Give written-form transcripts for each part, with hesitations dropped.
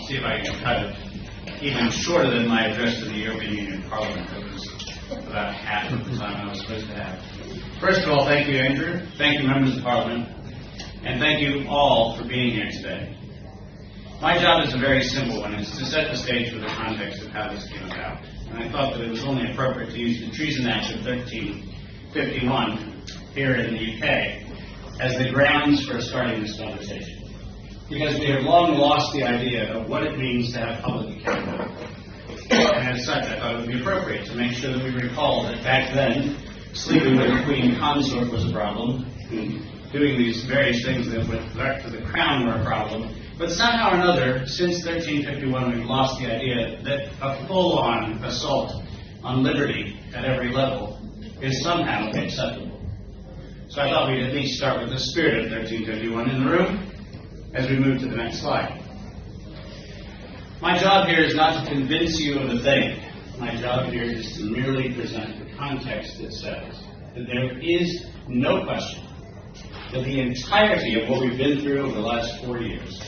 see if I can cut it even shorter than my address to the European Union Parliament. That was about half of the time I was supposed to have. First of all, thank you, Andrew. Thank you, members of Parliament. And thank you all for being here today. My job is a very simple one. It's to set the stage for the context of how this came about. And I thought that it was only appropriate to use the Treason Act of 1351 here in the UK as the grounds for starting this conversation. Because we have long lost the idea of what it means to have public accountability. And as such, I thought it would be appropriate to make sure that we recall that back then, sleeping with a queen consort was a problem. Doing these various things that went direct to the crown were a problem. But somehow or another, since 1351, we've lost the idea that a full-on assault on liberty at every level is somehow acceptable. So I thought we'd at least start with the spirit of 1351 in the room as we move to the next slide. My job here is not to convince you of a thing. My job here is to merely present the context that says that there is no question that the entirety of what we've been through over the last 4 years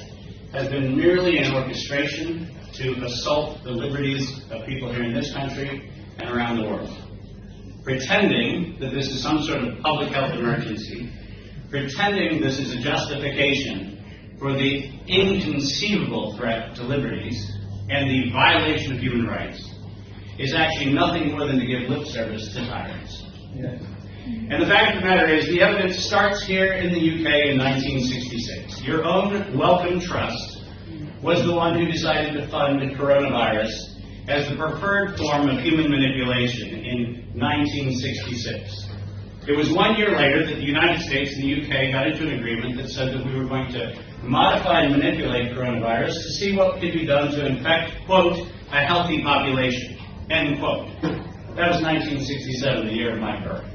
has been merely an orchestration to assault the liberties of people here in this country and around the world. Pretending that this is some sort of public health emergency, pretending this is a justification for the inconceivable threat to liberties and the violation of human rights, is actually nothing more than to give lip service to tyrants. Yes. And the fact of the matter is, the evidence starts here in the UK in 1966. Your own Wellcome Trust was the one who decided to fund the coronavirus as the preferred form of human manipulation in 1966. It was 1 year later that the United States and the UK got into an agreement that said that we were going to modify and manipulate coronavirus to see what could be done to infect, quote, a healthy population, end quote. That was 1967, the year of my birth.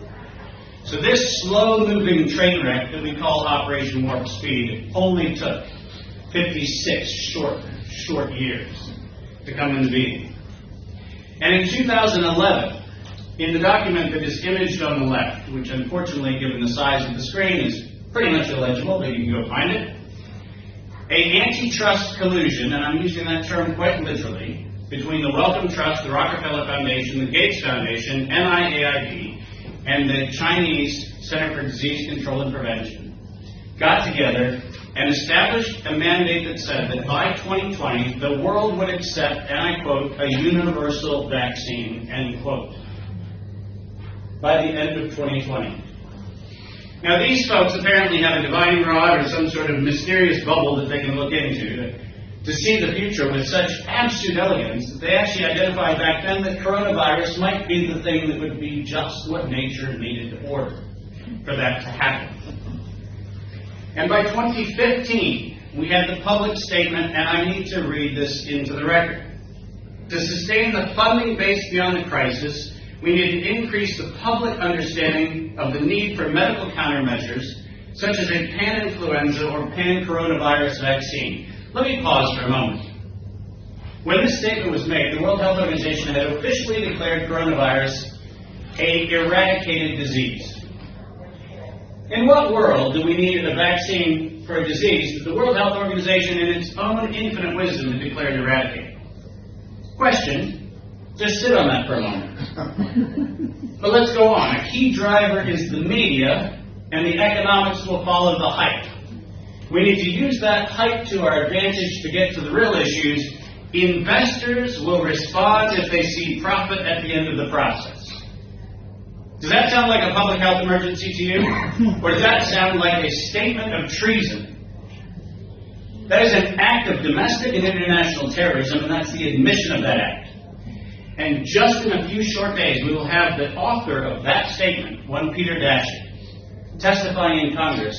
So this slow-moving train wreck that we call Operation Warp Speed only took 56 short years to come into being. And in 2011, in the document that is imaged on the left, which unfortunately, given the size of the screen, is pretty much illegible, but you can go find it, an antitrust collusion, and I'm using that term quite literally, between the Wellcome Trust, the Rockefeller Foundation, the Gates Foundation, NIAID, and the Chinese Center for Disease Control and Prevention got together and established a mandate that said that by 2020, the world would accept, and I quote, a universal vaccine, end quote, by the end of 2020. Now, these folks apparently have a divining rod or some sort of mysterious bubble that they can look into to see the future with such absolute elegance that they actually identified back then that coronavirus might be the thing that would be just what nature needed to order for that to happen. And by 2015, we had the public statement, and I need to read this into the record. To sustain the funding base beyond the crisis, we need to increase the public understanding of the need for medical countermeasures, such as a pan-influenza or pan-coronavirus vaccine. Let me pause for a moment. When this statement was made, the World Health Organization had officially declared coronavirus an eradicated disease. In what world do we need a vaccine for a disease that the World Health Organization, in its own infinite wisdom, had declared eradicated? Question, just sit on that for a moment. But let's go on. A key driver is the media, and the economics will follow the hype. We need to use that hype to our advantage to get to the real issues. Investors will respond if they see profit at the end of the process. Does that sound like a public health emergency to you? Or does that sound like a statement of treason? That is an act of domestic and international terrorism, and that's the admission of that act. And just in a few short days, we will have the author of that statement, one Peter Daszak, testifying in Congress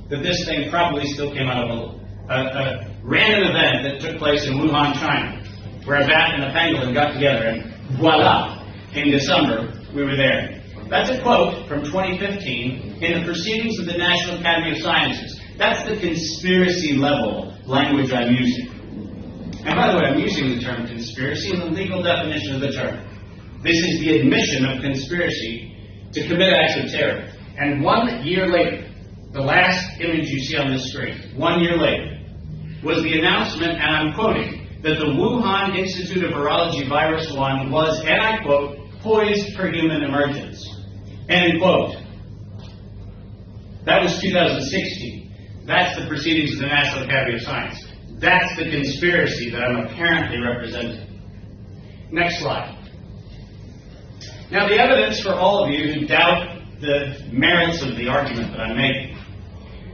that this thing probably still came out of a random event that took place in Wuhan, China, where a bat and a pangolin got together, and voila, in December, we were there. That's a quote from 2015 in the Proceedings of the National Academy of Sciences. That's the conspiracy level language I'm using. And by the way, I'm using the term conspiracy in the legal definition of the term. This is the admission of conspiracy to commit acts of terror. And 1 year later, the last image you see on this screen, 1 year later, was the announcement, and I'm quoting, that the Wuhan Institute of Virology Virus 1 was, and I quote, poised for human emergence, end quote. That was 2016. That's the Proceedings of the National Academy of Science. That's the conspiracy that I'm apparently representing. Next slide. Now, the evidence for all of you who doubt the merits of the argument that I'm making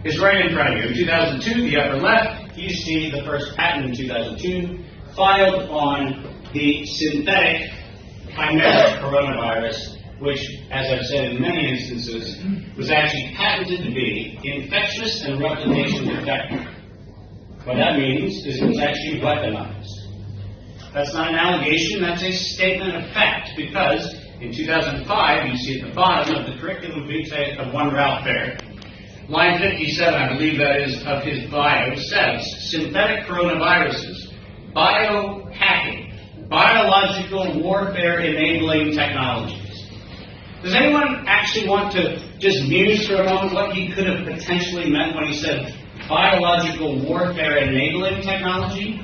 is right in front of you. In 2002, the upper left, you see the first patent in 2002 filed on the synthetic chimeric coronavirus, which, as I've said in many instances, was actually patented to be infectious and replication defective. What that means is it was actually weaponized. That's not an allegation, that's a statement of fact, because in 2005, you see at the bottom of the curriculum vitae of one Ralph Baer, line 57, I believe that is, of his bio, says, synthetic coronaviruses, biohacking, biological warfare enabling technologies. Does anyone actually want to just muse for a moment what he could have potentially meant when he said biological warfare enabling technology?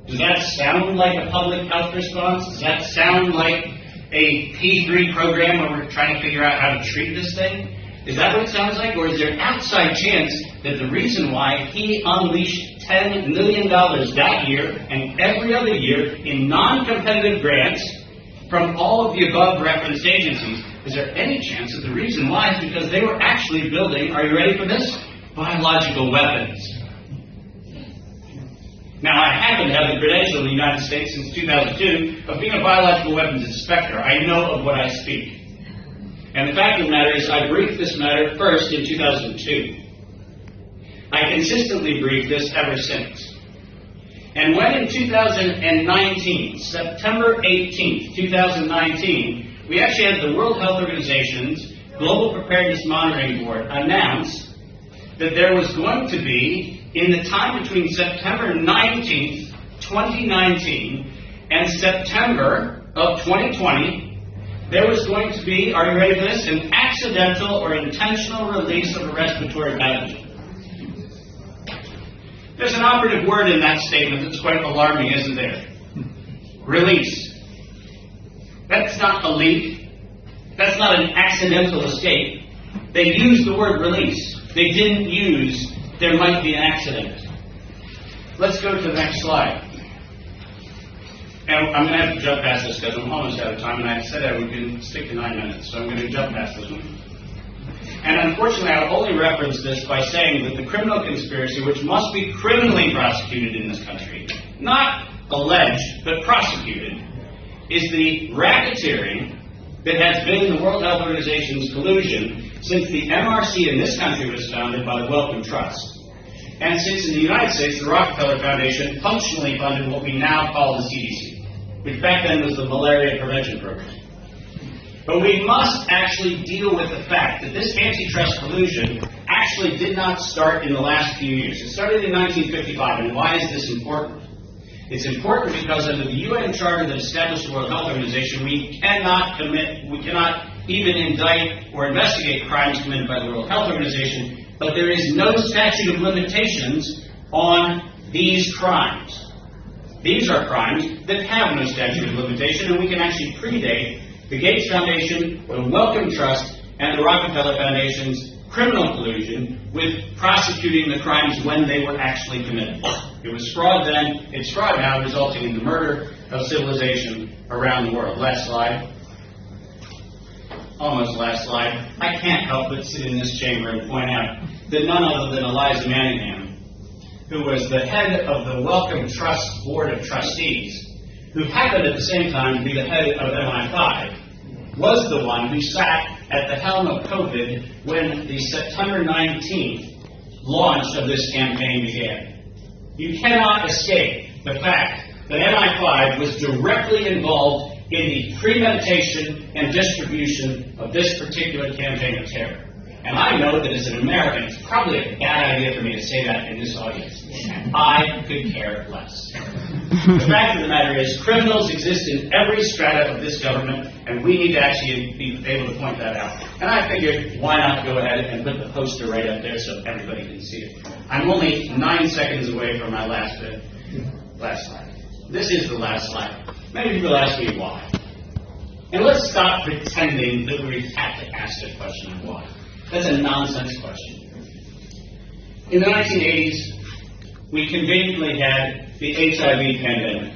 Does that sound like a public health response? Does that sound like a P3 program where we're trying to figure out how to treat this thing? Is that what it sounds like? Or is there outside chance that the reason why he unleashed $10 million that year and every other year in non-competitive grants from all of the above referenced agencies, is there any chance that the reason why is because they were actually building, are you ready for this? Biological weapons. Now, I happen to have the credential in the United States since 2002 of being a biological weapons inspector. I know of what I speak. And the fact of the matter is, I briefed this matter first in 2002. I consistently briefed this ever since. And when in 2019, September 18th, 2019, we actually had the World Health Organization's Global Preparedness Monitoring Board announce that there was going to be, in the time between September 19th, 2019, and September of 2020, there was going to be, are you ready for this, an accidental or intentional release of a respiratory pathogen. There's an operative word in that statement that's quite alarming, isn't there? Release. That's not a leak. That's not an accidental escape. They used the word release. They didn't use there might be an accident. Let's go to the next slide. And I'm going to have to jump past this because I'm almost out of time, and I said I would stick to 9 minutes, so I'm going to jump past this one. And unfortunately, I'll only reference this by saying that the criminal conspiracy, which must be criminally prosecuted in this country, not alleged, but prosecuted, is the racketeering that has been the World Health Organization's collusion since the MRC in this country was founded by the Wellcome Trust. And since in the United States, the Rockefeller Foundation functionally funded what we now call the CDC, which back then was the Malaria Prevention Program. But we must actually deal with the fact that this antitrust collusion actually did not start in the last few years. It started in 1955, and why is this important? It's important because under the UN Charter that established the World Health Organization, we cannot even indict or investigate crimes committed by the World Health Organization, but there is no statute of limitations on these crimes. These are crimes that have no statute of limitation, and we can actually predate the Gates Foundation, the Wellcome Trust, and the Rockefeller Foundation's criminal collusion with prosecuting the crimes when they were actually committed. It was fraud then, it's fraud now, resulting in the murder of civilization around the world. Last slide. Almost last slide. I can't help but sit in this chamber and point out that none other than Eliza Manningham, who was the head of the Wellcome Trust Board of Trustees, who happened at the same time to be the head of MI5, was the one who sat at the helm of COVID when the September 19th launch of this campaign began. You cannot escape the fact that MI5 was directly involved in the premeditation and distribution of this particular campaign of terror. And I know that as an American, it's probably a bad idea for me to say that in this audience. I could care less. The fact of the matter is, criminals exist in every strata of this government, and we need to actually be able to point that out. And I figured, why not go ahead and put the poster right up there so everybody can see it. I'm only 9 seconds away from my last bit. Last slide. This is the last slide. Many people ask me why. And let's stop pretending that we have to ask the question of why. That's a nonsense question. In the 1980s, we conveniently had the HIV pandemic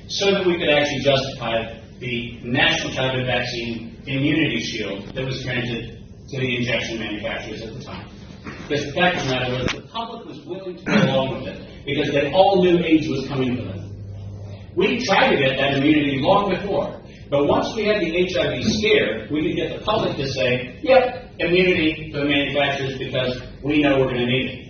so that we could actually justify the National Childhood Vaccine Immunity Shield that was granted to the injection manufacturers at the time. Because the fact of the matter was the public was willing to go along with it because they all knew AIDS was coming to them. We tried to get that immunity long before, but once we had the HIV scare, we could get the public to say, yep, immunity for the manufacturers because we know we're going to need it.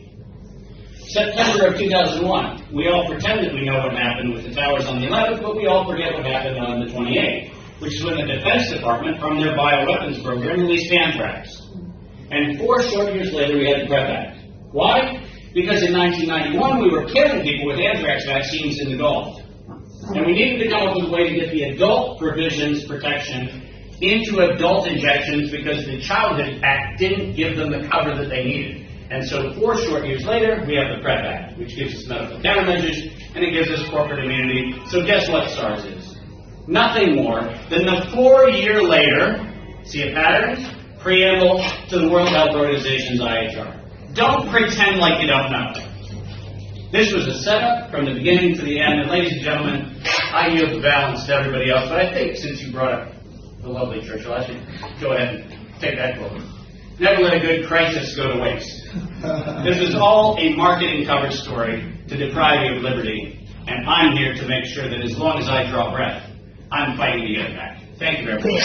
September of 2001, we all pretend that we know what happened with the towers on the 11th, but we all forget what happened on the 28th, which is when the Defense Department, from their bioweapons program, released anthrax. And 4 short years later, we had the PrEP Act. Why? Because in 1991, we were killing people with anthrax vaccines in the Gulf. And we needed to come up with a way to get the adult provisions protection into adult injections because the Childhood Act didn't give them the cover that they needed. And so 4 short years later, we have the PrEP Act, which gives us medical countermeasures, and it gives us corporate immunity. So guess what SARS is? Nothing more than the 4-year later, see a pattern? Preamble to the World Health Organization's IHR. Don't pretend like you don't know. This was a setup from the beginning to the end. And ladies and gentlemen, I yield the balance to everybody else, but I think since you brought up the lovely Churchill, I should go ahead and take that quote. Never let a good crisis go to waste. This is all a marketing cover story to deprive you of liberty, and I'm here to make sure that as long as I draw breath, I'm fighting to get it back. Thank you very much.